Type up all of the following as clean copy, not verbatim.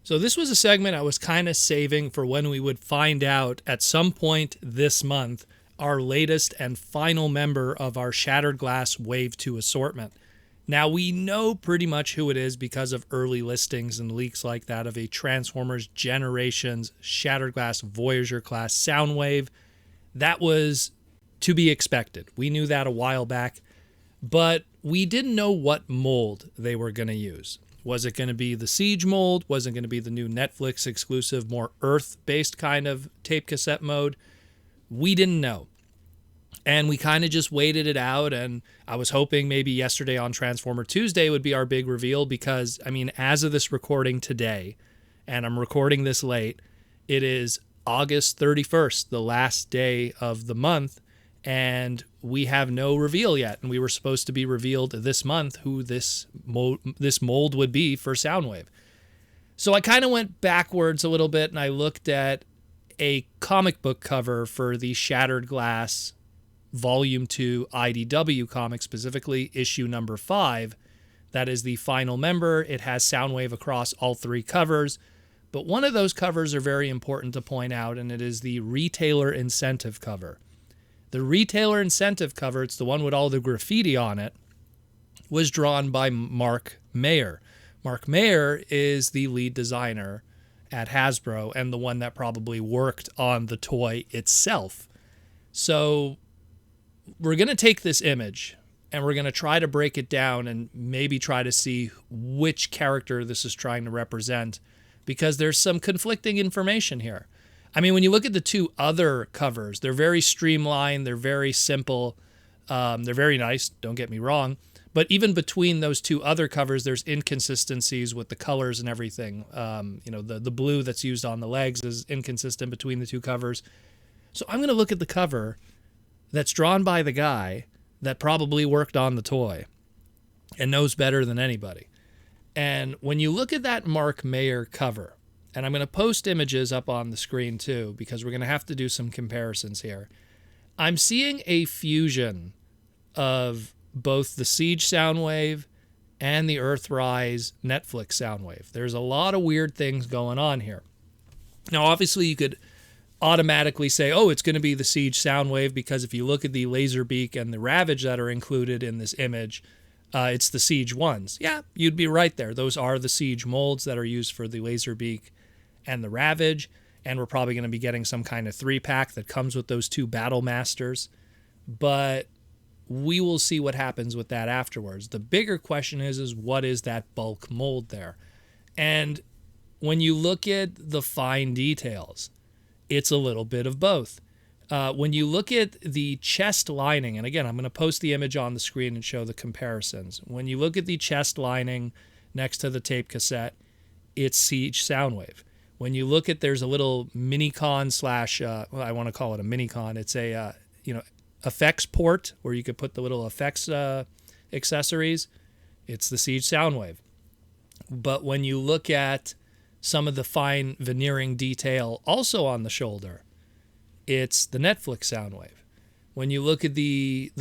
So this was a segment I was kind of saving for when we would find out at some point this month our latest and final member of our Shattered Glass Wave 2 assortment. Now we know pretty much who it is because of early listings and leaks like that of a Transformers Generations Shattered Glass Voyager class Soundwave. That was to be expected. We knew that a while back, but we didn't know what mold they were going to use. Was it going to be the Siege mold? Was it going to be the new Netflix exclusive, more Earth-based kind of tape cassette mode? We didn't know. And we kind of just waited it out, and I was hoping maybe yesterday on Transformer Tuesday would be our big reveal because, I mean, as of this recording today, and I'm recording this late, it is August 31st, the last day of the month, and we have no reveal yet. And we were supposed to be revealed this month who this mold would be for Soundwave. So I kind of went backwards a little bit, and I looked at a comic book cover for the Shattered Glass Volume 2 IDW comic, specifically issue number 5. That is the final member. It has Soundwave across all 3 covers. But one of those covers are very important to point out, and it is the retailer incentive cover. The retailer incentive cover, it's the one with all the graffiti on it, was drawn by Mark Maher. Mark Maher is the lead designer at Hasbro and the one that probably worked on the toy itself. So we're going to take this image and we're going to try to break it down and maybe try to see which character this is trying to represent, because there's some conflicting information here. I mean, when you look at the 2 other covers, they're very streamlined, they're very simple, they're very nice, don't get me wrong, but even between those 2 other covers, there's inconsistencies with the colors and everything. The blue that's used on the legs is inconsistent between the 2 covers. So I'm going to look at the cover that's drawn by the guy that probably worked on the toy and knows better than anybody. And when you look at that Mark Maher cover, and I'm going to post images up on the screen too, because we're going to have to do some comparisons here. I'm seeing a fusion of both the Siege Soundwave and the Earthrise Netflix Soundwave. There's a lot of weird things going on here. Now, obviously, you could automatically say, oh, it's going to be the Siege Soundwave, because if you look at the Laserbeak and the Ravage that are included in this image, it's the Siege ones. Yeah, you'd be right there. Those are the Siege molds that are used for the Laserbeak and the Ravage, and we're probably going to be getting some kind of 3-pack that comes with those 2 Battle Masters, but we will see what happens with that afterwards. The bigger question is what is that bulk mold there? And when you look at the fine details, it's a little bit of both. When you look at the chest lining, and again, I'm going to post the image on the screen and show the comparisons. When you look at the chest lining next to the tape cassette, it's Siege Soundwave. When you look at, there's a little mini-con slash, I want to call it a mini-con. It's a, effects port where you could put the little effects accessories. It's the Siege Soundwave. But when you look at some of the fine veneering detail also on the shoulder, it's the Netflix Soundwave. When you look at the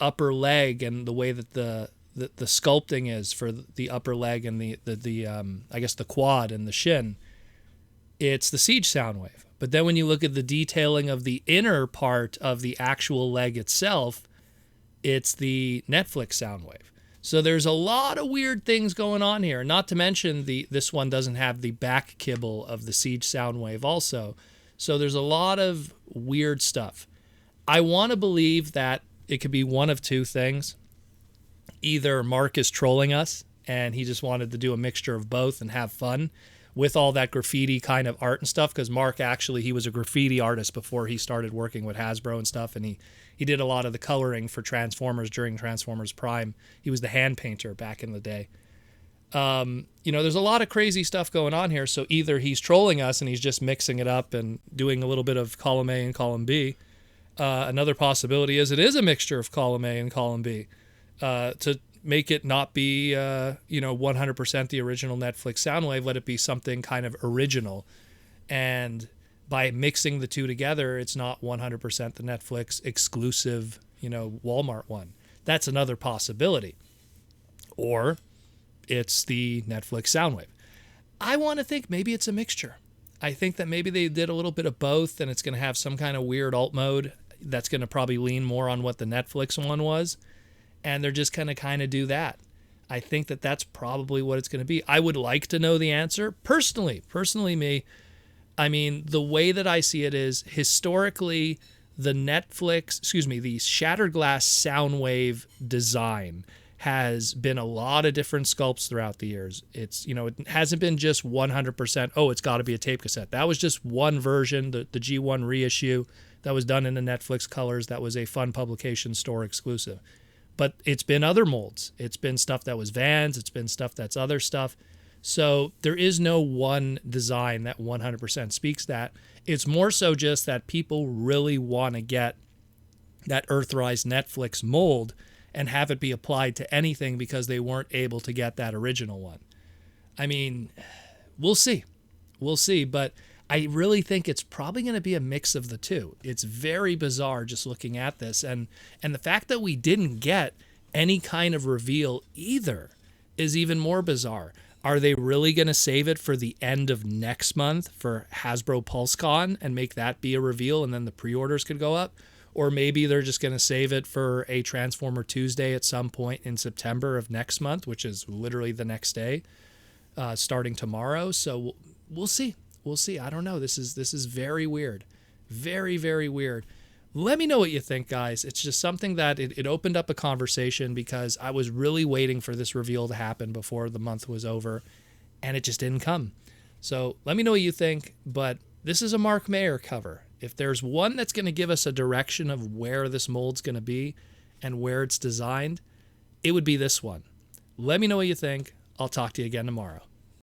upper leg and the way that the sculpting is for the upper leg and I guess the quad and the shin, it's the Siege Soundwave. But then when you look at the detailing of the inner part of the actual leg itself, it's the Netflix Soundwave. So there's a lot of weird things going on here. Not to mention this one doesn't have the back kibble of the Siege Soundwave also. So there's a lot of weird stuff. I want to believe that it could be one of 2 things. Either Mark is trolling us and he just wanted to do a mixture of both and have fun with all that graffiti kind of art and stuff, because Mark actually, he was a graffiti artist before he started working with Hasbro and stuff, and he did a lot of the coloring for Transformers during Transformers Prime. He was the hand painter back in the day. There's a lot of crazy stuff going on here, so either he's trolling us and he's just mixing it up and doing a little bit of column A and column B. Another possibility is it is a mixture of column A and column B to make it not be 100% the original Netflix Soundwave. Let it be something kind of original, and by mixing the 2 together, it's not 100% the Netflix exclusive Walmart one. That's another possibility. Or it's the Netflix Soundwave. I want to think maybe it's a mixture. I think that maybe they did a little bit of both, and it's going to have some kind of weird alt mode that's going to probably lean more on what the Netflix one was, and they're just going to kind of do that. I think that that's probably what it's going to be. I would like to know the answer. Personally me, I mean, the way that I see it is historically the the Shattered Glass Soundwave design has been a lot of different sculpts throughout the years. It's, it hasn't been just 100%, oh, it's got to be a tape cassette. That was just one version, the G1 reissue that was done in the Netflix colors. That was a Fun Publication store exclusive. But it's been other molds. It's been stuff that was Vans. It's been stuff that's other stuff. So there is no one design that 100% speaks that. It's more so just that people really want to get that Earthrise Netflix mold and have it be applied to anything because they weren't able to get that original one. I mean, we'll see. We'll see. But I really think it's probably going to be a mix of the two. It's very bizarre just looking at this. And the fact that we didn't get any kind of reveal either is even more bizarre. Are they really going to save it for the end of next month for Hasbro PulseCon and make that be a reveal and then the pre-orders could go up? Or maybe they're just going to save it for a Transformer Tuesday at some point in September of next month, which is literally the next day, starting tomorrow. So we'll see. We'll see. I don't know. This is very weird. Very, very weird. Let me know what you think, guys. It's just something that it opened up a conversation because I was really waiting for this reveal to happen before the month was over, and it just didn't come. So let me know what you think, but this is a Mark Maher cover. If there's one that's going to give us a direction of where this mold's going to be and where it's designed, it would be this one. Let me know what you think. I'll talk to you again tomorrow.